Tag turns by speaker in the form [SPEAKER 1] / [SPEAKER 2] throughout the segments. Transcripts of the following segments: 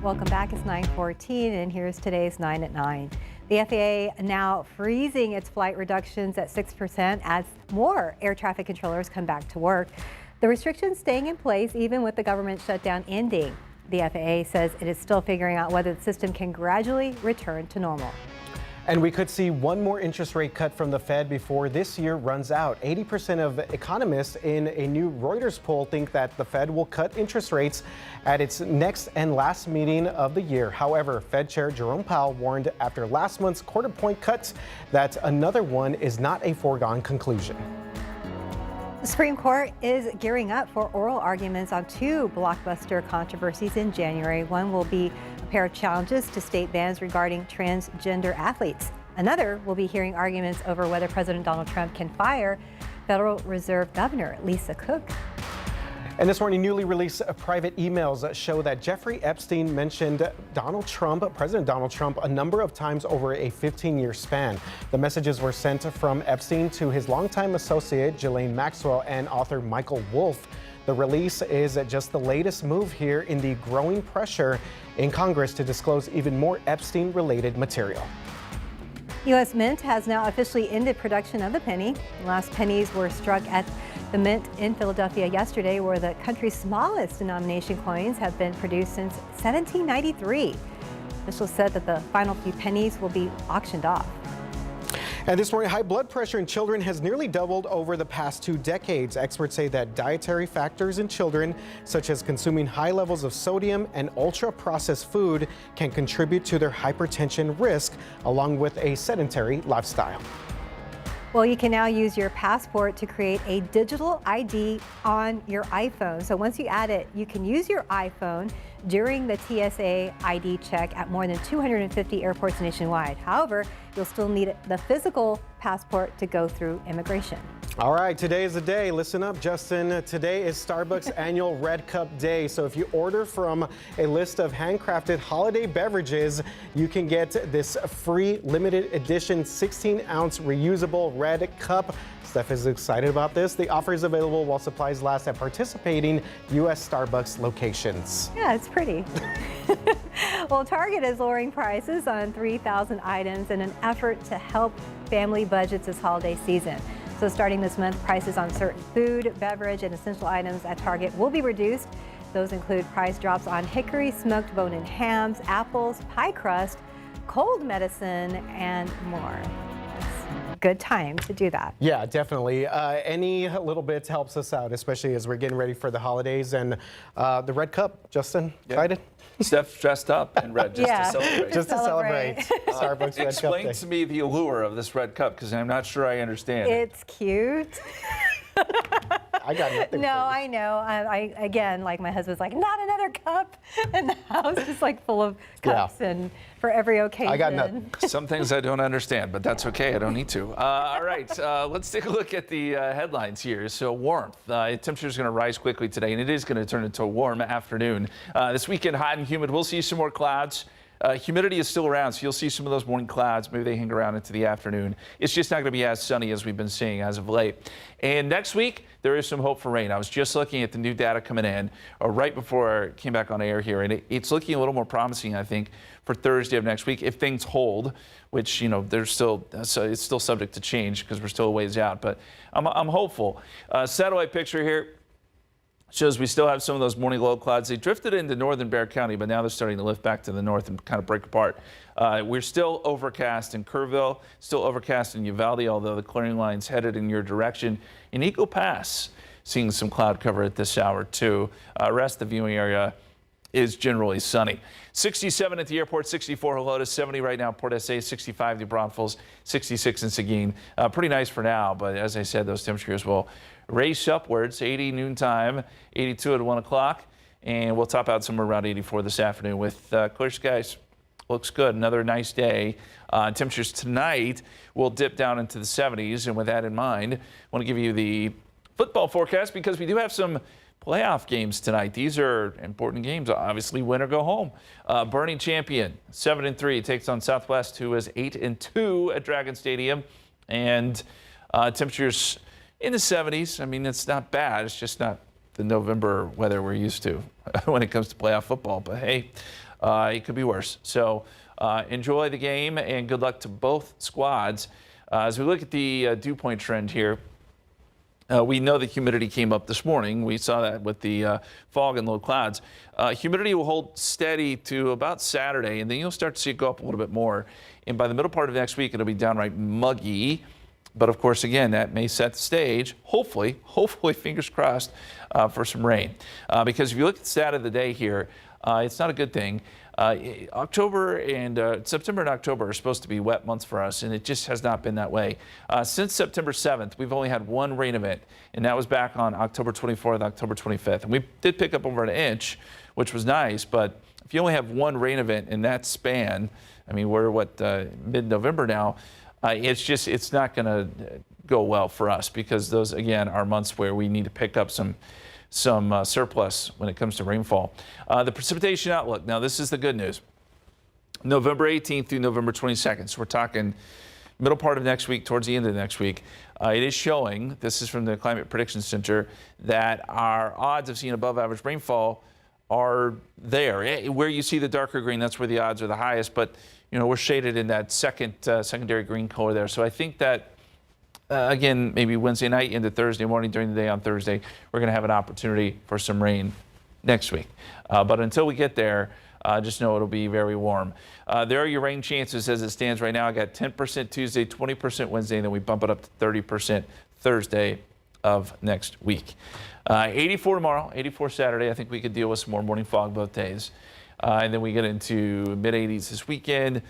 [SPEAKER 1] Welcome back. It's 9:14 and here's today's 9 at 9. The FAA now freezing its flight reductions at 6% as more air traffic controllers come back to work. The restrictions staying in place even with the government shutdown ending. The FAA says it is still figuring out whether the system can gradually return to normal.
[SPEAKER 2] And we could see one more interest rate cut from the Fed before this year runs out. 80% of economists in a new Reuters poll think that the Fed will cut interest rates at its next and last meeting of the year. However, Fed Chair Jerome Powell warned after last month's quarter-point cuts that another one is not a foregone conclusion.
[SPEAKER 1] The Supreme Court is gearing up for oral arguments on two blockbuster controversies in January. One will be a pair of challenges to state bans regarding transgender athletes. Another will be hearing arguments over whether President Donald Trump can fire Federal Reserve Governor Lisa Cook.
[SPEAKER 2] And this morning, newly released private emails show that Jeffrey Epstein mentioned President Donald Trump, a number of times over a 15-year span. The messages were sent from Epstein to his longtime associate, Ghislaine Maxwell, and author Michael Wolff. The release is just the latest move here in the growing pressure in Congress to disclose even more Epstein-related material.
[SPEAKER 1] U.S. Mint has now officially ended production of the penny. The last pennies were struck at the Mint in Philadelphia yesterday, where the country's smallest denomination coins have been produced since 1793. Officials said that the final few pennies will be auctioned off.
[SPEAKER 2] And this morning, high blood pressure in children has nearly doubled over the past 2 decades. Experts say that dietary factors in children, such as consuming high levels of sodium and ultra-processed food, can contribute to their hypertension risk, along with a sedentary lifestyle.
[SPEAKER 1] Well, you can now use your passport to create a digital ID on your iPhone. So once you add it, you can use your iPhone during the TSA ID check at more than 250 airports nationwide. However, you'll still need the physical passport to go through immigration.
[SPEAKER 2] All right, today is the day. Listen up, Justin. Today is Starbucks annual Red Cup Day. So if you order from a list of handcrafted holiday beverages, you can get this free limited edition 16-ounce reusable red cup. Steph is excited about this. The offer is available while supplies last at participating U.S. Starbucks locations.
[SPEAKER 1] Yeah, it's pretty. Well, Target is lowering prices on 3,000 items in an effort to help family budgets this holiday season. So starting this month, prices on certain food, beverage, and essential items at Target will be reduced. Those include price drops on hickory, smoked bone-in hams, apples, pie crust, cold medicine, and more. It's a good time to do that.
[SPEAKER 2] Yeah, definitely. Any little bit helps us out, especially as we're getting ready for the holidays. And the Red Cup, Justin, excited?
[SPEAKER 3] Steph dressed up in red just to celebrate.
[SPEAKER 2] Just to celebrate. Starbucks Red Cup
[SPEAKER 3] Explain
[SPEAKER 2] Day.
[SPEAKER 3] to me the allure of this red cup, because I'm not sure I understand it.
[SPEAKER 1] It's cute.
[SPEAKER 2] I got nothing.
[SPEAKER 1] No, I know. I again, like my husband's like, not another cup, and the house is like full of cups and for every occasion.
[SPEAKER 2] I got nothing.
[SPEAKER 3] Some things I don't understand, but that's okay. I don't need to. All right, let's take a look at the headlines here. So warmth. Temperature is going to rise quickly today, and it is going to turn into a warm afternoon. This weekend, hot and humid. We'll see some more clouds. Humidity is still around, so you'll see some of those morning clouds. Maybe they hang around into the afternoon. It's just not going to be as sunny as we've been seeing as of late. And next week, there is some hope for rain. I was just looking at the new data coming in right before I came back on air here, and it's looking a little more promising, I think, for Thursday of next week if things hold, which, you know, there's still it's still subject to change because we're still a ways out. But I'm hopeful. Satellite picture here shows we still have some of those morning low clouds. They drifted into northern Bexar County, but now they're starting to lift back to the north and kind of break apart. We're still overcast in Kerrville, still overcast in Uvalde, although the clearing line's headed in your direction. In Eagle Pass, seeing some cloud cover at this hour too. Rest of the viewing area is generally sunny. 67 at the airport, 64 Helotes, 70 right now Port SA, 65 New Braunfels, 66 in Seguin. Pretty nice for now, but as I said, those temperatures will race upwards. 80 noontime, 82 at 1 o'clock, and we'll top out somewhere around 84 this afternoon with clear skies. Looks good. Another nice day. Temperatures tonight will dip down into the 70s, and with that in mind, I want to give you the football forecast because we do have some playoff games tonight. These are important games. Obviously, win or go home. Burning champion, 7-3, takes on Southwest, who is 8-2 at Dragon Stadium, and temperatures in the 70s. I mean, it's not bad. It's just not the November weather we're used to. when it comes to playoff football. But hey, it could be worse. So enjoy the game and good luck to both squads. As we look at the dew point trend here, we know the humidity came up this morning. We saw that with the fog and low clouds. Humidity will hold steady to about Saturday, and then you'll start to see it go up a little bit more. And by the middle part of next week, it'll be downright muggy. But of course, again, that may set the stage, hopefully, fingers crossed, for some rain. Because if you look at the stat of the day here, it's not a good thing. October and September and October are supposed to be wet months for us, and it just has not been that way. Since September 7th, we've only had one rain event, and that was back on October 24th, October 25th. And we did pick up over an inch, which was nice, but if you only have one rain event in that span, I mean, we're mid-November now, it's not going to go well for us, because those, again, are months where we need to pick up some surplus when it comes to rainfall. The precipitation outlook. Now, this is the good news. November 18th through November 22nd. So we're talking middle part of next week, towards the end of next week. It is showing, this is from the Climate Prediction Center, that our odds of seeing above average rainfall are there. Where you see the darker green, that's where the odds are the highest. But, you know, we're shaded in that secondary green color there. So I think that again, maybe Wednesday night into Thursday morning, during the day on Thursday, we're going to have an opportunity for some rain next week. But until we get there, just know it'll be very warm. There are your rain chances as it stands right now. I got 10% Tuesday, 20% Wednesday, and then we bump it up to 30% Thursday of next week. 84 tomorrow, 84 Saturday. I think we could deal with some more morning fog both days. And then we get into mid-80s this weekend.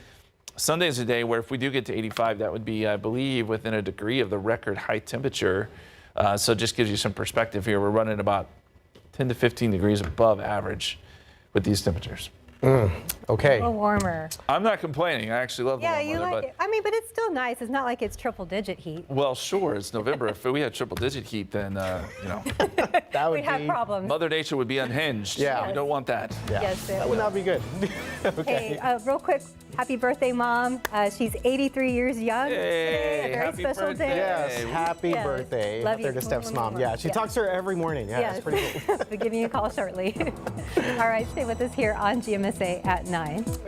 [SPEAKER 3] Sunday is a day where if we do get to 85, that would be, I believe, within a degree of the record high temperature. So just gives you some perspective here. We're running about 10 to 15 degrees above average with these temperatures.
[SPEAKER 2] Okay.
[SPEAKER 1] A little warmer.
[SPEAKER 3] I'm not complaining. I actually love the warm
[SPEAKER 1] you
[SPEAKER 3] weather,
[SPEAKER 1] like it. I mean, but it's still nice. It's not like it's triple digit heat.
[SPEAKER 3] Well, sure. It's November. If we had triple digit heat, then, you know,
[SPEAKER 2] that would
[SPEAKER 1] We'd have problems.
[SPEAKER 3] Mother Nature would be unhinged.
[SPEAKER 2] Yeah.
[SPEAKER 3] We don't want that.
[SPEAKER 2] Yeah.
[SPEAKER 1] Yes,
[SPEAKER 2] that would not be good. Okay.
[SPEAKER 1] Hey, real quick, happy birthday, Mom. She's 83 years young today. A very
[SPEAKER 3] happy
[SPEAKER 1] special
[SPEAKER 3] birthday.
[SPEAKER 1] day.
[SPEAKER 2] Yes, happy
[SPEAKER 1] Yes.
[SPEAKER 2] birthday.
[SPEAKER 1] Love you.
[SPEAKER 2] There to Steph's mom. Yeah, she talks to her every morning. Yeah,
[SPEAKER 1] Yes.
[SPEAKER 2] that's pretty cool.
[SPEAKER 1] We'll give you a call shortly. All right, stay with us here on GMSA at 9.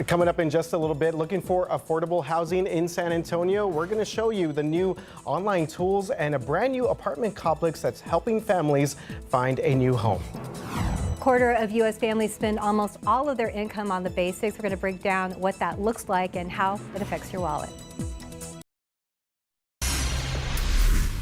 [SPEAKER 2] Coming up in just a little bit, looking for affordable housing in San Antonio, we're going to show you the new online tools and a brand new apartment complex that's helping families find a new home.
[SPEAKER 1] A quarter of U.S. families spend almost all of their income on the basics. We're going to break down what that looks like and how it affects your wallet.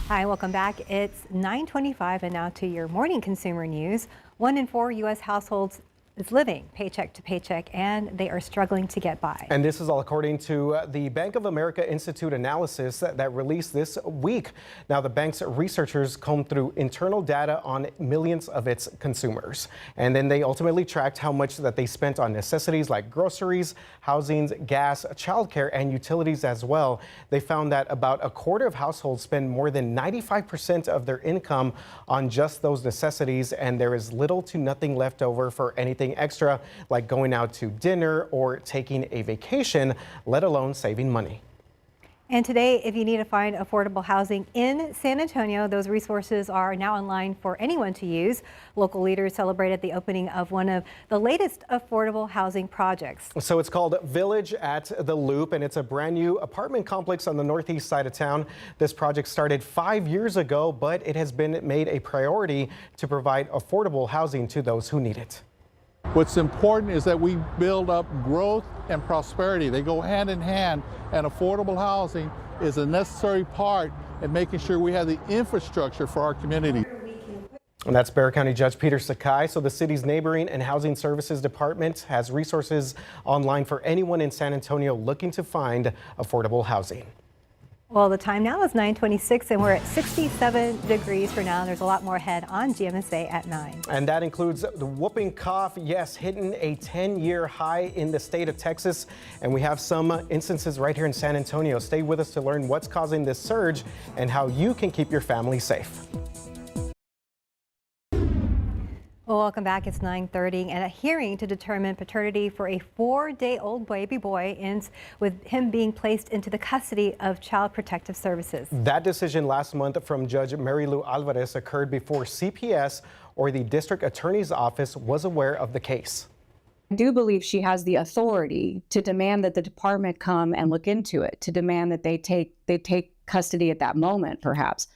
[SPEAKER 1] Hi, welcome back. It's 9:25 and now to your morning consumer news. 1 in 4 U.S. households is living paycheck to paycheck, and they are struggling to get by.
[SPEAKER 2] And this is all according to the Bank of America Institute analysis that released this week. Now, the bank's researchers combed through internal data on millions of its consumers. And then they ultimately tracked how much that they spent on necessities like groceries, housing, gas, childcare, and utilities as well. They found that about a quarter of households spend more than 95% of their income on just those necessities, and there is little to nothing left over for anything extra, like going out to dinner or taking a vacation, let alone saving money.
[SPEAKER 1] And today, if you need to find affordable housing in San Antonio, those resources are now online for anyone to use. Local leaders celebrated the opening of one of the latest affordable housing projects.
[SPEAKER 2] So it's called Village at the Loop, and it's a brand new apartment complex on the northeast side of town. This project started 5 years ago, but it has been made a priority to provide affordable housing to those who need it.
[SPEAKER 4] What's important is that we build up growth and prosperity. They go hand in hand, and affordable housing is a necessary part in making sure we have the infrastructure for our community.
[SPEAKER 2] And that's Bexar County Judge Peter Sakai. So the city's Neighboring and Housing Services Department has resources online for anyone in San Antonio looking to find affordable housing.
[SPEAKER 1] Well, the time now is 9:26 and we're at 67 degrees for now. There's a lot more ahead on GMSA at 9.
[SPEAKER 2] And that includes the whooping cough, yes, hitting a 10-year high in the state of Texas. And we have some instances right here in San Antonio. Stay with us to learn what's causing this surge and how you can keep your family safe.
[SPEAKER 1] Well, welcome back. It's 9:30, and a hearing to determine paternity for a 4-day-old baby boy ends with him being placed into the custody of Child Protective Services.
[SPEAKER 2] That decision last month from Judge Mary Lou Alvarez occurred before CPS or the district attorney's office was aware of the case.
[SPEAKER 5] I do believe she has the authority to demand that the department come and look into it, to demand that they take custody at that moment, perhaps.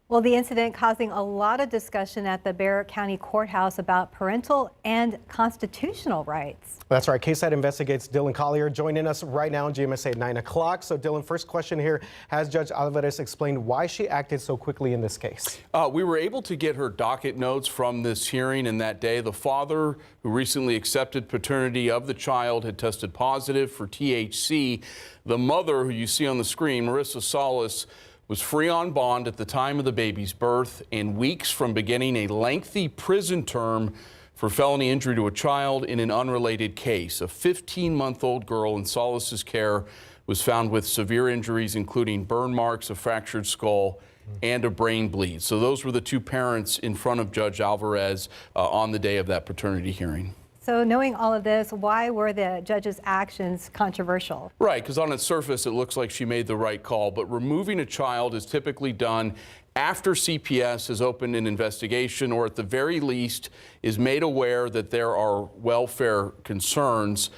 [SPEAKER 1] Well, the incident causing a lot of discussion at the Bexar County Courthouse about parental and constitutional rights.
[SPEAKER 2] That's right. KSAT Investigates Dylan Collier joining us right now on GMSA at 9 o'clock. So Dylan, first question here. Has Judge Alvarez explained why she acted so quickly in this case?
[SPEAKER 6] We were able to get her docket notes from this hearing, and that day the father who recently accepted paternity of the child had tested positive for THC. The mother, who you see on the screen, Marissa Salas, was free on bond at the time of the baby's birth and weeks from beginning a lengthy prison term for felony injury to a child in an unrelated case. A 15-month-old girl in Salas's care was found with severe injuries, including burn marks, a fractured skull, and a brain bleed. So those were the two parents in front of Judge Alvarez on the day of that paternity hearing.
[SPEAKER 1] So knowing all of this, why were the judge's actions controversial?
[SPEAKER 6] Right, because on its surface, it looks like she made the right call, but removing a child is typically done after CPS has opened an investigation, or at the very least is made aware that there are welfare concerns.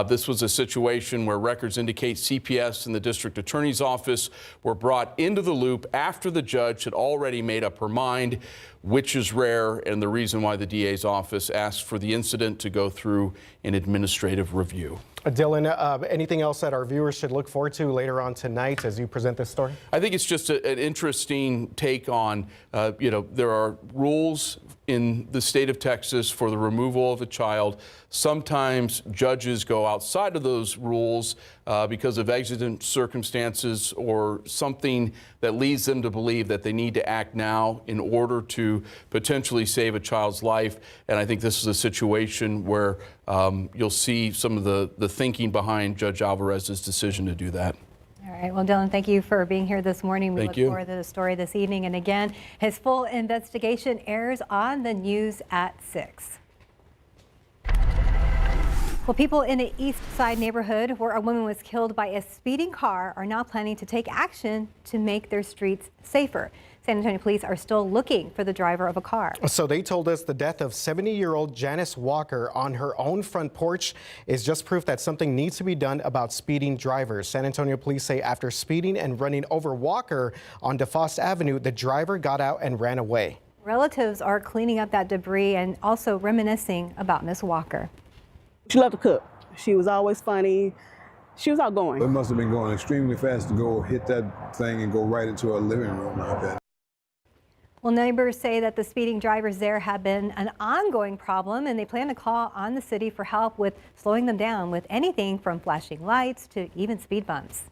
[SPEAKER 6] This was a situation where records indicate CPS and the district attorney's office were brought into the loop after the judge had already made up her mind, which is rare, and the reason why the DA's office asked for the incident to go through an administrative review.
[SPEAKER 2] Dylan, anything else that our viewers should look forward to later on tonight as you present this story?
[SPEAKER 6] I think it's just an interesting take on, there are rules in the state of Texas for the removal of a child. Sometimes judges go outside of those rules because of exigent circumstances or something that leads them to believe that they need to act now in order to potentially save a child's life. And I think this is a situation where you'll see some of the thinking behind Judge Alvarez's decision to do that.
[SPEAKER 1] All right. Well, Dylan, thank you for being here this morning. We
[SPEAKER 6] Thank
[SPEAKER 1] look
[SPEAKER 6] you.
[SPEAKER 1] forward to the story this evening. And again, his full investigation airs on the news at 6. Well, people in the East Side neighborhood where a woman was killed by a speeding car are now planning to take action to make their streets safer. San Antonio police are still looking for the driver of a car.
[SPEAKER 2] So they told us the death of 70-year-old Janice Walker on her own front porch is just proof that something needs to be done about speeding drivers. San Antonio police say after speeding and running over Walker on DeFosse Avenue, the driver got out and ran away.
[SPEAKER 1] Relatives are cleaning up that debris and also reminiscing about Miss Walker.
[SPEAKER 7] She loved to cook. She was always funny. She was outgoing.
[SPEAKER 8] It must have been going extremely fast to go hit that thing and go right into a living room like that.
[SPEAKER 1] Well, neighbors say that the speeding drivers there have been an ongoing problem, and they plan to call on the city for help with slowing them down with anything from flashing lights to even speed bumps.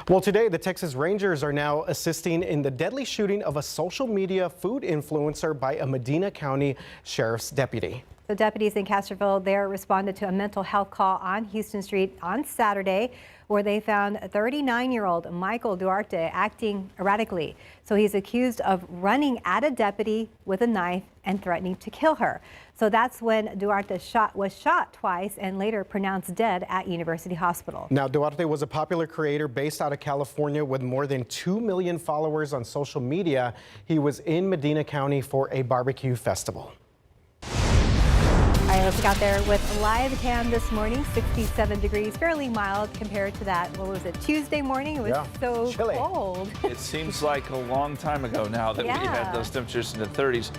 [SPEAKER 2] Well, today, the Texas Rangers are now assisting in the deadly shooting of a social media food influencer by a Medina County Sheriff's deputy.
[SPEAKER 1] The deputies in Castroville there responded to a mental health call on Houston Street on Saturday, where they found 39-year-old Michael Duarte acting erratically. So he's accused of running at a deputy with a knife and threatening to kill her. So that's when Duarte was shot twice and later pronounced dead at University Hospital.
[SPEAKER 2] Now, Duarte was a popular creator based out of California with more than 2 million followers on social media. He was in Medina County for a barbecue festival.
[SPEAKER 1] All right, let's get out there with live cam this morning. 67 degrees, fairly mild compared to that, what was it, Tuesday morning? It was so
[SPEAKER 2] chilly.
[SPEAKER 1] cold.
[SPEAKER 3] It seems like a long time ago now that we had those temperatures in the 30s.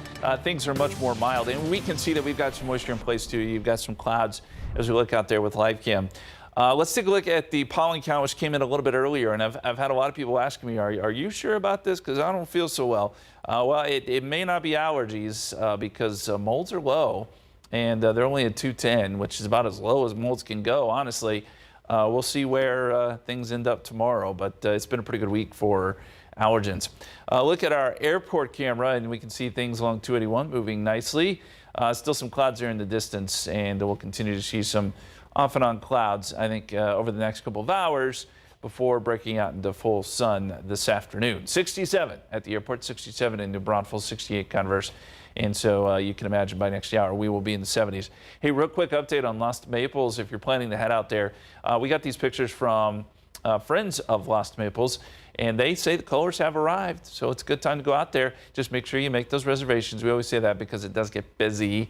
[SPEAKER 3] Things are much more mild, and we can see that we've got some moisture in place too. You've got some clouds as we look out there with live cam. Let's take a look at the pollen count, which came in a little bit earlier, and I've had a lot of people asking me, are you sure about this? Because I don't feel so well. Well, it may not be allergies because molds are low. And they're only at 210, which is about as low as molds can go, honestly. We'll see where things end up tomorrow, but it's been a pretty good week for allergens. Look at our airport camera, and we can see things along 281 moving nicely. Still some clouds there in the distance, and we'll continue to see some off and on clouds, I think, over the next couple of hours before breaking out into full sun this afternoon. 67 at the airport, 67 in New Braunfels, 68 Converse. And so you can imagine by next hour we will be in the 70s. Hey, real quick update on Lost Maples. If you're planning to head out there, we got these pictures from friends of Lost Maples, And they say the colors have arrived, so it's a good time to go out there. Just make sure you make those reservations. We always say that because it does get busy.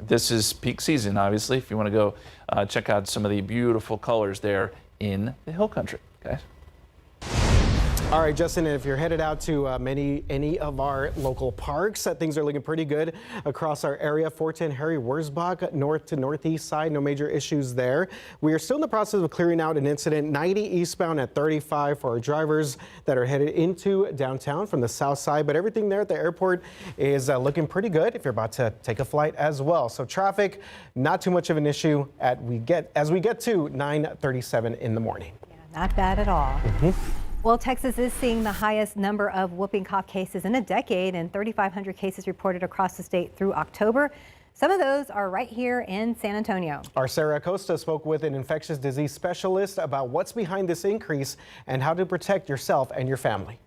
[SPEAKER 3] This is peak season, obviously, if you want to go check out some of the beautiful colors there in the hill country, guys.
[SPEAKER 2] All right, Justin, if you're headed out to any of our local parks, things are looking pretty good across our area. 410 Harry Wurzbach, north to northeast side, no major issues there. We are still in the process of clearing out an incident 90 eastbound at 35 for our drivers that are headed into downtown from the south side. But everything there at the airport is looking pretty good if you're about to take a flight as well. So traffic, not too much of an issue as we get to 9:37 in the morning.
[SPEAKER 1] Yeah, not bad at all. Well, Texas is seeing the highest number of whooping cough cases in a decade, and 3,500 cases reported across the state through October. Some of those are right here in San Antonio. Our
[SPEAKER 2] Sarah Acosta spoke with an infectious disease specialist about what's behind this increase and how to protect yourself and your family.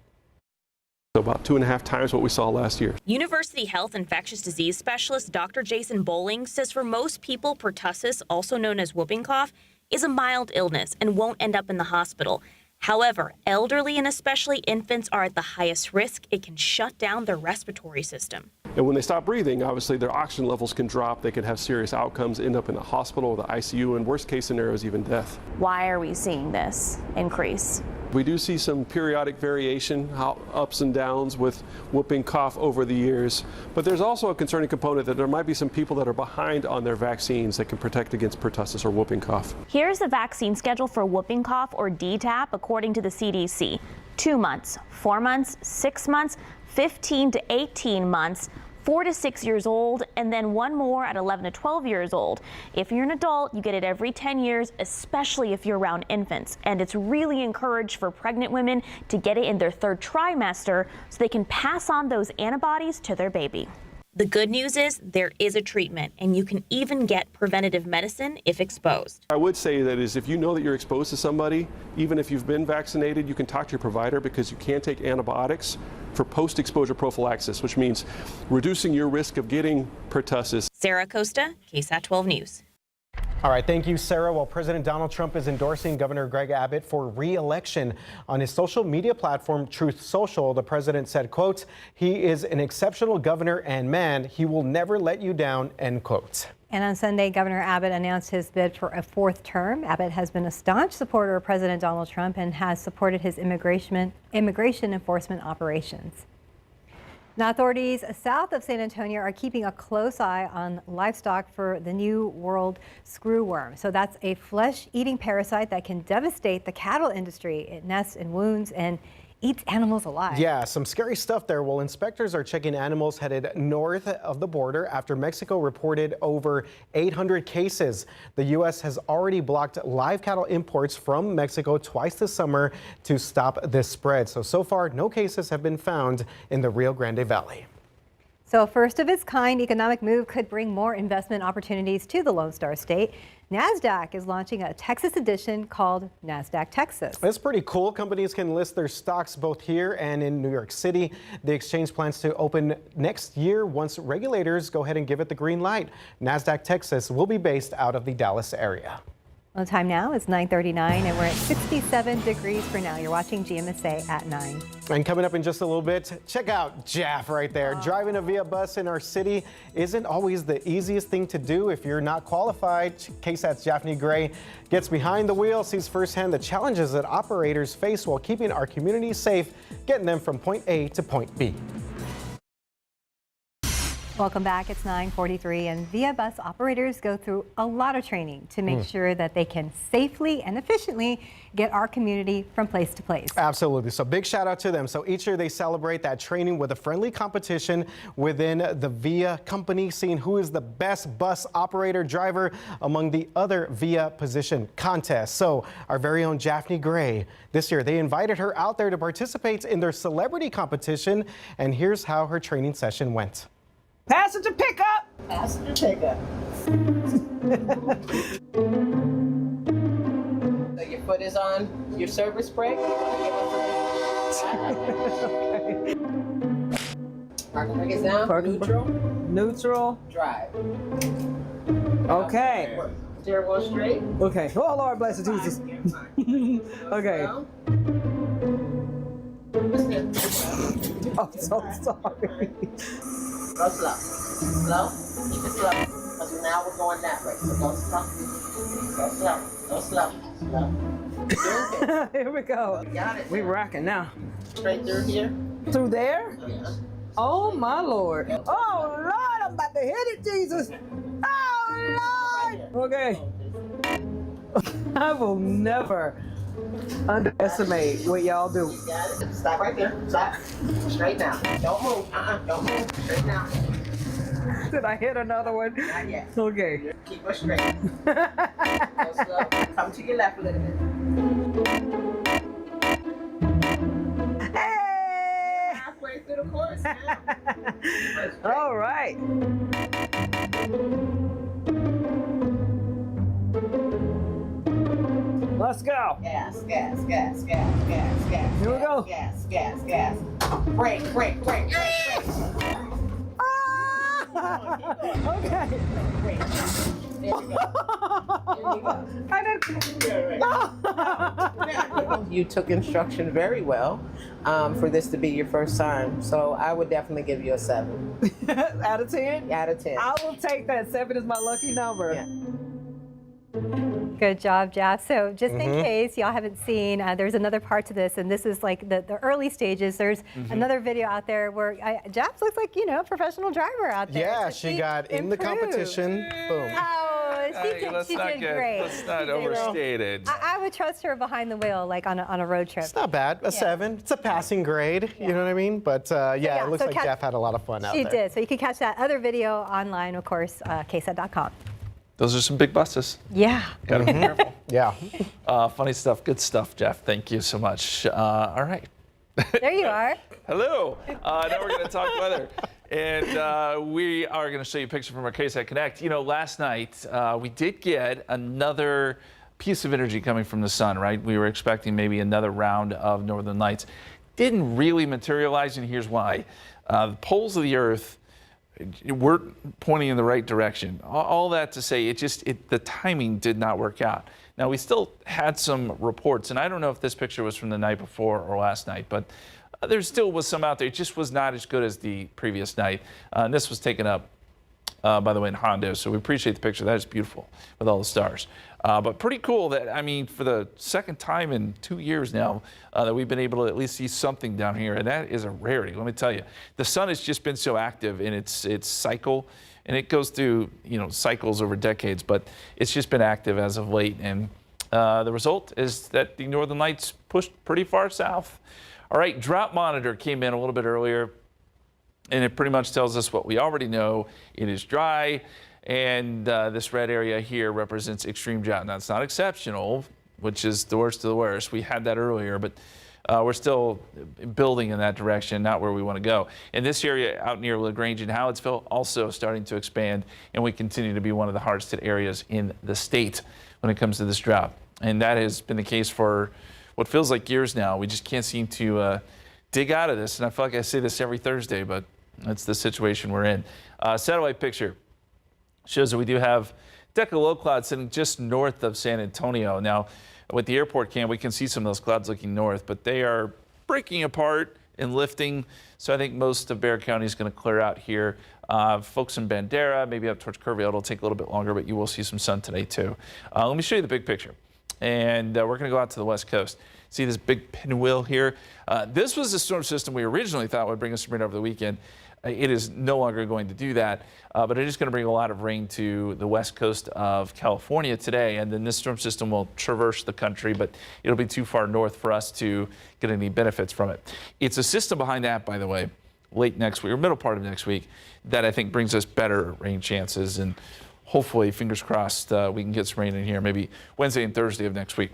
[SPEAKER 9] About 2.5 times what we saw last year.
[SPEAKER 10] University Health infectious disease specialist Dr. Jason Bowling says for most people, pertussis, also known as whooping cough, is a mild illness and won't end up in the hospital. However, elderly and especially infants are at the highest risk. It can shut down their respiratory system.
[SPEAKER 9] And when they stop breathing, obviously their oxygen levels can drop. They can have serious outcomes, end up in the hospital, the ICU, and worst case scenarios, even death.
[SPEAKER 10] Why are we seeing this increase?
[SPEAKER 9] We do see some periodic variation, ups and downs with whooping cough over the years. But there's also a concerning component that there might be some people that are behind on their vaccines that can protect against pertussis or whooping cough.
[SPEAKER 10] Here's the vaccine schedule for whooping cough or DTaP according to the CDC. 2 months, 4 months, 6 months, 15 to 18 months, 4 to 6 years old, and then one more at 11 to 12 years old. If you're an adult, you get it every 10 years, especially if you're around infants. And it's really encouraged for pregnant women to get it in their 3rd trimester so they can pass on those antibodies to their baby. The good news is there is a treatment, and you can even get preventative medicine if exposed.
[SPEAKER 9] I would say that is if you know that you're exposed to somebody, even if you've been vaccinated, you can talk to your provider because you can take antibiotics for post-exposure prophylaxis, which means reducing your risk of getting pertussis.
[SPEAKER 10] Sarah Acosta, KSAT 12 News.
[SPEAKER 2] All right, thank you, Sarah. Well, President Donald Trump is endorsing Governor Greg Abbott for re-election. On his social media platform, Truth Social, the president said, quote, "He is an exceptional governor and man, he will never let you down," end quote.
[SPEAKER 1] And on Sunday, Governor Abbott announced his bid for a 4th term. Abbott has been a staunch supporter of President Donald Trump and has supported his immigration enforcement operations. Now, authorities south of San Antonio are keeping a close eye on livestock for the New World screwworm. So that's a flesh-eating parasite that can devastate the cattle industry. It nests in wounds and eats animals alive.
[SPEAKER 2] Yeah, some scary stuff there. Well, inspectors are checking animals headed north of the border after Mexico reported over 800 cases. The U.S. has already blocked live cattle imports from Mexico twice this summer to stop this spread. So far, no cases have been found in the Rio Grande Valley.
[SPEAKER 1] So a first of its kind economic move could bring more investment opportunities to the Lone Star State. NASDAQ is launching a Texas edition called NASDAQ Texas.
[SPEAKER 2] That's pretty cool. Companies can list their stocks both here and in New York City. The exchange plans to open next year once regulators go ahead and give it the green light. NASDAQ Texas will be based out of the Dallas area.
[SPEAKER 1] Well, the time now is 9:39 and we're at 67 degrees for now. You're watching GMSA at 9.
[SPEAKER 2] And coming up in just a little bit, check out Jaff right there. Driving a Via bus in our city isn't always the easiest thing to do if you're not qualified. KSAT's Jaffney Gray gets behind the wheel, sees firsthand the challenges that operators face while keeping our communities safe, getting them from point A to point B.
[SPEAKER 1] Welcome back. It's 9:43 and Via bus operators go through a lot of training to make sure that they can safely and efficiently get our community from place to place.
[SPEAKER 2] Absolutely. So big shout out to them. So each year they celebrate that training with a friendly competition within the Via company, seeing who is the best bus operator driver among the other Via position contests. So our very own Jaffney Gray, this year they invited her out there to participate in their celebrity competition. And here's how her training session went.
[SPEAKER 11] Passenger pickup. Passenger pickup. So your foot is on your service brake. Okay. Parking brake is down. Neutral. Neutral. Drive. Okay. Steer wheel straight. Okay. Oh Lord bless you, Jesus. Okay. I'm so sorry. Go slow. Slow. Keep it slow. Because now we're going that way. So go slow. Go slow. Go slow. Slow. Here we go. Got it. We rocking now. Straight through here. Through there? Yeah. Oh my Lord. Oh Lord, I'm about to hit it, Jesus. Oh Lord. Okay. I will never underestimate what y'all do. You got it. Stop right there. Stop. Straight now. Don't move. Don't move. Straight now. Did I hit another one? Not yet. Okay. Keep her straight. Go slow. Come to your left a little bit. Hey! Halfway through the course now. All right. Let's go. Gas, gas, gas, gas, gas, gas. Here we go. Gas, gas, gas. Brake, brake, brake, brake, brake. Okay. Brake. There you go. There you go. I didn't. You took instruction very well for this to be your first time. So I would definitely give you a 7. Out of 10? Out of 10. I will take that. 7 is my lucky number. Yeah.
[SPEAKER 1] Good job, Jeff. So just in case y'all haven't seen, there's another part to this, and this is like the early stages. There's another video out there where Jeff looks like, a professional driver out there.
[SPEAKER 2] Yeah,
[SPEAKER 1] so
[SPEAKER 2] she got in the competition. Boom.
[SPEAKER 1] Oh, she did great.
[SPEAKER 3] Let's not overstate it.
[SPEAKER 1] I would trust her behind the wheel, like on a road trip.
[SPEAKER 2] It's not bad. A 7. It's a passing grade. You know what I mean? But yeah, it looks like Jeff had a lot of fun out there.
[SPEAKER 1] She did. So you can catch that other video online, of course, KSAT.com.
[SPEAKER 3] Those are some big buses.
[SPEAKER 1] Yeah.
[SPEAKER 3] Gotta be careful.
[SPEAKER 2] Yeah.
[SPEAKER 3] Funny stuff. Good stuff, Jeff. Thank you so much. All right.
[SPEAKER 1] There you are.
[SPEAKER 3] Hello. Now we're going to talk weather. And we are going to show you a picture from our KSAT Connect. Last night we did get another piece of energy coming from the sun, right? We were expecting maybe another round of northern lights. Didn't really materialize, and here's why. The poles of the Earth we're pointing in the right direction. All that to say, the timing did not work out. Now, we still had some reports, and I don't know if this picture was from the night before or last night, but there still was some out there. It just was not as good as the previous night. And this was taken up, by the way, in Hondo, so we appreciate the picture. That is beautiful with all the stars. But pretty cool that, for the second time in 2 years now, that we've been able to at least see something down here, and that is a rarity. Let me tell you, the sun has just been so active in its cycle, and it goes through cycles over decades, but it's just been active as of late, and the result is that the northern lights pushed pretty far south. All right, drought monitor came in a little bit earlier, and it pretty much tells us what we already know. It is dry. And this red area here represents extreme drought. Now, it's not exceptional, which is the worst of the worst. We had that earlier, but we're still building in that direction, not where we want to go. And this area out near LaGrange and Hallettsville also starting to expand, and we continue to be one of the hardest hit areas in the state when it comes to this drought. And that has been the case for what feels like years now. We just can't seem to dig out of this. And I feel like I say this every Thursday, but that's the situation we're in. Satellite picture shows that we do have deck of low clouds sitting just north of San Antonio. Now, with the airport cam, we can see some of those clouds looking north, but they are breaking apart and lifting. So I think most of Bexar County is going to clear out here. Folks in Bandera, maybe up towards Kerrville, it'll take a little bit longer, but you will see some sun today too. Let me show you the big picture. And we're going to go out to the west coast. See this big pinwheel here? This was the storm system we originally thought would bring us some rain over the weekend. It is no longer going to do that, but it is going to bring a lot of rain to the west coast of California today, and then this storm system will traverse the country, but it'll be too far north for us to get any benefits from it. It's a system behind that, by the way, late next week or middle part of next week that I think brings us better rain chances, and hopefully, fingers crossed, we can get some rain in here maybe Wednesday and Thursday of next week.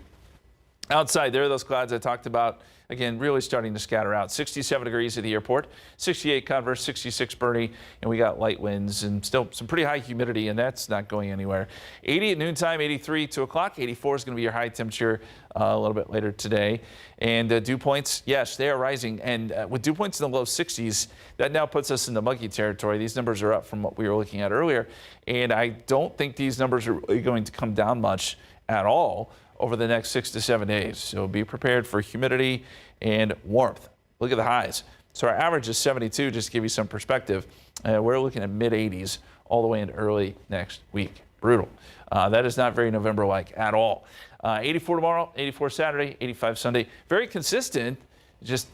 [SPEAKER 3] Outside, there are those clouds I talked about. Again, really starting to scatter out. 67 degrees at the airport, 68 Converse, 66 Bernie, and we got light winds and still some pretty high humidity, and that's not going anywhere. 80 at noontime, 83 2 o'clock, 84 is going to be your high temperature a little bit later today. And dew points, yes, they are rising. And with dew points in the low 60s, that now puts us in the muggy territory. These numbers are up from what we were looking at earlier, and I don't think these numbers are really going to come down much at all over the next 6 to 7 days. So be prepared for humidity and warmth. Look at the highs. So our average is 72, just to give you some perspective. We're looking at mid-80s all the way into early next week. Brutal. That is not very November-like at all. 84 tomorrow, 84 Saturday, 85 Sunday. Very consistent, just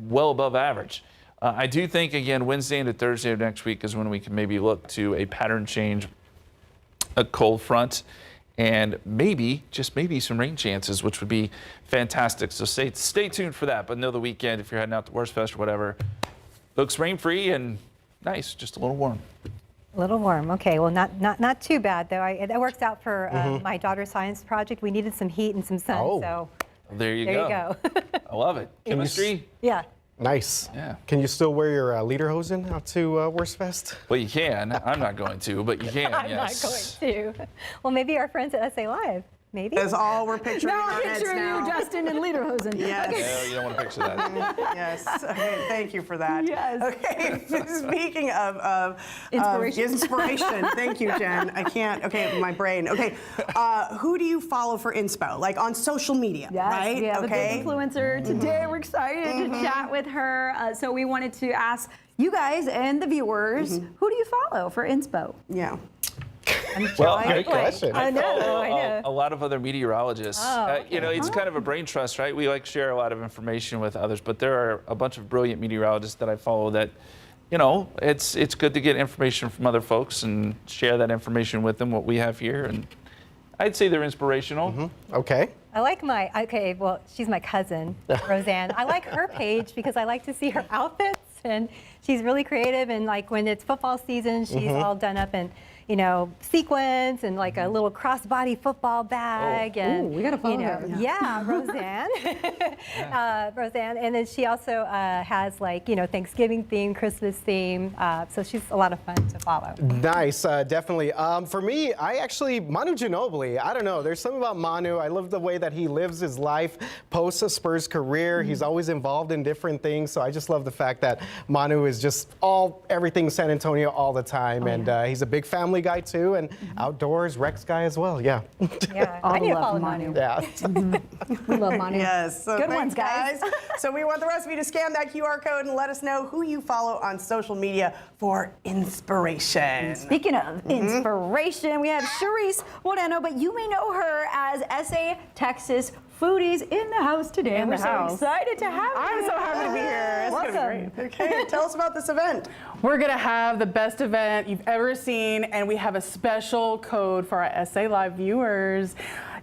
[SPEAKER 3] well above average. I do think, again, Wednesday into Thursday of next week is when we can maybe look to a pattern change, a cold front, and maybe, just maybe, some rain chances, which would be fantastic. So stay tuned for that. But know the weekend, if you're heading out to Worst Fest or whatever, looks rain-free and nice, just a little warm.
[SPEAKER 1] A little warm. Okay, well, not too bad, though. That works out for my daughter's science project. We needed some heat and some sun, so
[SPEAKER 3] Well, there you go. I love it. Chemistry?
[SPEAKER 1] Yeah.
[SPEAKER 2] Nice.
[SPEAKER 3] Yeah.
[SPEAKER 2] Can you still wear your lederhosen out to Worst Fest?
[SPEAKER 3] Well, you can. I'm not going to, but you can,
[SPEAKER 1] I'm
[SPEAKER 3] yes.
[SPEAKER 1] not going to. Well, maybe our friends at SA Live. Maybe.
[SPEAKER 12] That's all we're picturing in
[SPEAKER 13] No,
[SPEAKER 12] our
[SPEAKER 13] I'm
[SPEAKER 12] heads
[SPEAKER 13] picturing
[SPEAKER 12] now.
[SPEAKER 13] you, Justin, in lederhosen.
[SPEAKER 12] Yes.
[SPEAKER 13] Okay.
[SPEAKER 3] No, you don't want to picture that.
[SPEAKER 12] Yes. Okay, thank you for that.
[SPEAKER 13] Yes.
[SPEAKER 12] Okay. Speaking of inspiration. Thank you, Jen. I can't. Okay, my brain. Okay. Who do you follow for inspo? Like on social media,
[SPEAKER 13] Yes,
[SPEAKER 12] right?
[SPEAKER 13] we have a big influencer today.
[SPEAKER 12] Mm-hmm.
[SPEAKER 13] We're excited to chat with her. So we wanted to ask you guys and the viewers, who do you follow for inspo?
[SPEAKER 12] Yeah.
[SPEAKER 3] Well,
[SPEAKER 2] Great question.
[SPEAKER 1] I know.
[SPEAKER 3] A lot of other meteorologists.
[SPEAKER 1] Oh,
[SPEAKER 3] You know, it's kind of a brain trust, right? We like share a lot of information with others, but there are a bunch of brilliant meteorologists that I follow that, you know, it's good to get information from other folks and share that information with them, what we have here. And I'd say they're inspirational.
[SPEAKER 2] Okay.
[SPEAKER 1] I like well, she's my cousin, Roseanne. I like her page because I like to see her outfits, and she's really creative. And like when it's football season, she's all done up in, you know, sequins and like a little crossbody football bag. And,
[SPEAKER 13] we gotta follow her.
[SPEAKER 1] Yeah, Roseanne. Roseanne. And then she also has like, you know, Thanksgiving theme, Christmas theme. So she's a lot of fun to follow.
[SPEAKER 2] Nice, definitely. For me, Manu Ginobili, I don't know. There's something about Manu. I love the way that he lives his life post a Spurs career. He's always involved in different things. So I just love the fact that Manu is just everything San Antonio all the time. And he's a big family guy too, and outdoors, Rex guy as well. Yeah.
[SPEAKER 1] Yeah,
[SPEAKER 13] All
[SPEAKER 1] I
[SPEAKER 13] the
[SPEAKER 1] need to
[SPEAKER 13] love
[SPEAKER 1] follow
[SPEAKER 13] from
[SPEAKER 1] Manu.
[SPEAKER 2] Yeah.
[SPEAKER 13] We love Manu.
[SPEAKER 12] Yes. So
[SPEAKER 13] Good
[SPEAKER 12] thanks,
[SPEAKER 13] ones, guys.
[SPEAKER 12] So we want the rest of you to scan that QR code and let us know who you follow on social media for inspiration.
[SPEAKER 13] Speaking of inspiration, we have Charisse Moreno, but you may know her as SA Texas Foodies in the house today.
[SPEAKER 7] In
[SPEAKER 13] We're
[SPEAKER 7] the
[SPEAKER 13] so
[SPEAKER 7] house.
[SPEAKER 13] excited to have you.
[SPEAKER 7] I'm so happy to be here. It's
[SPEAKER 13] Welcome.
[SPEAKER 7] gonna be great.
[SPEAKER 12] Okay, tell us about this event.
[SPEAKER 7] We're gonna have the best event you've ever seen, and we have a special code for our SA Live viewers.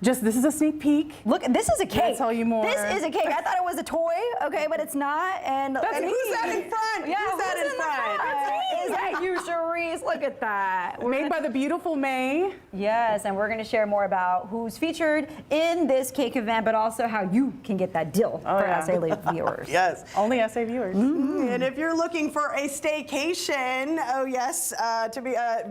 [SPEAKER 7] This is a sneak peek.
[SPEAKER 13] Look, this is a cake.
[SPEAKER 7] I'll tell you more.
[SPEAKER 13] This is a cake. I thought it was a toy, okay, but it's not. And
[SPEAKER 12] Who's that in front?
[SPEAKER 13] Yeah,
[SPEAKER 12] who's that in front?
[SPEAKER 13] Is that you, Charisse? Look at that.
[SPEAKER 7] Made by the beautiful May.
[SPEAKER 13] Yes, and we're going to share more about who's featured in this cake event, but also how you can get that deal for SA Live viewers.
[SPEAKER 12] Yes.
[SPEAKER 7] Only SA viewers.
[SPEAKER 12] And if you're looking for a staycation, to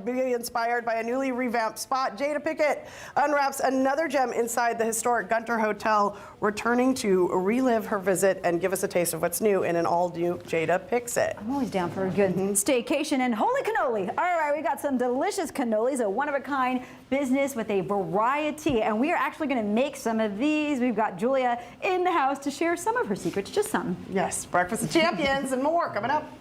[SPEAKER 12] be inspired by a newly revamped spot, Jada Pickett unwraps another gem inside the historic Gunter Hotel, returning to relive her visit and give us a taste of what's new in an all-new Jada Picks It.
[SPEAKER 13] I'm always down for a good staycation and holy cannoli. All right, we got some delicious cannolis, a one-of-a-kind business with a variety, and we are actually going to make some of these. We've got Julia in the house to share some of her secrets, just some.
[SPEAKER 12] Yes, Breakfast of Champions and more coming up.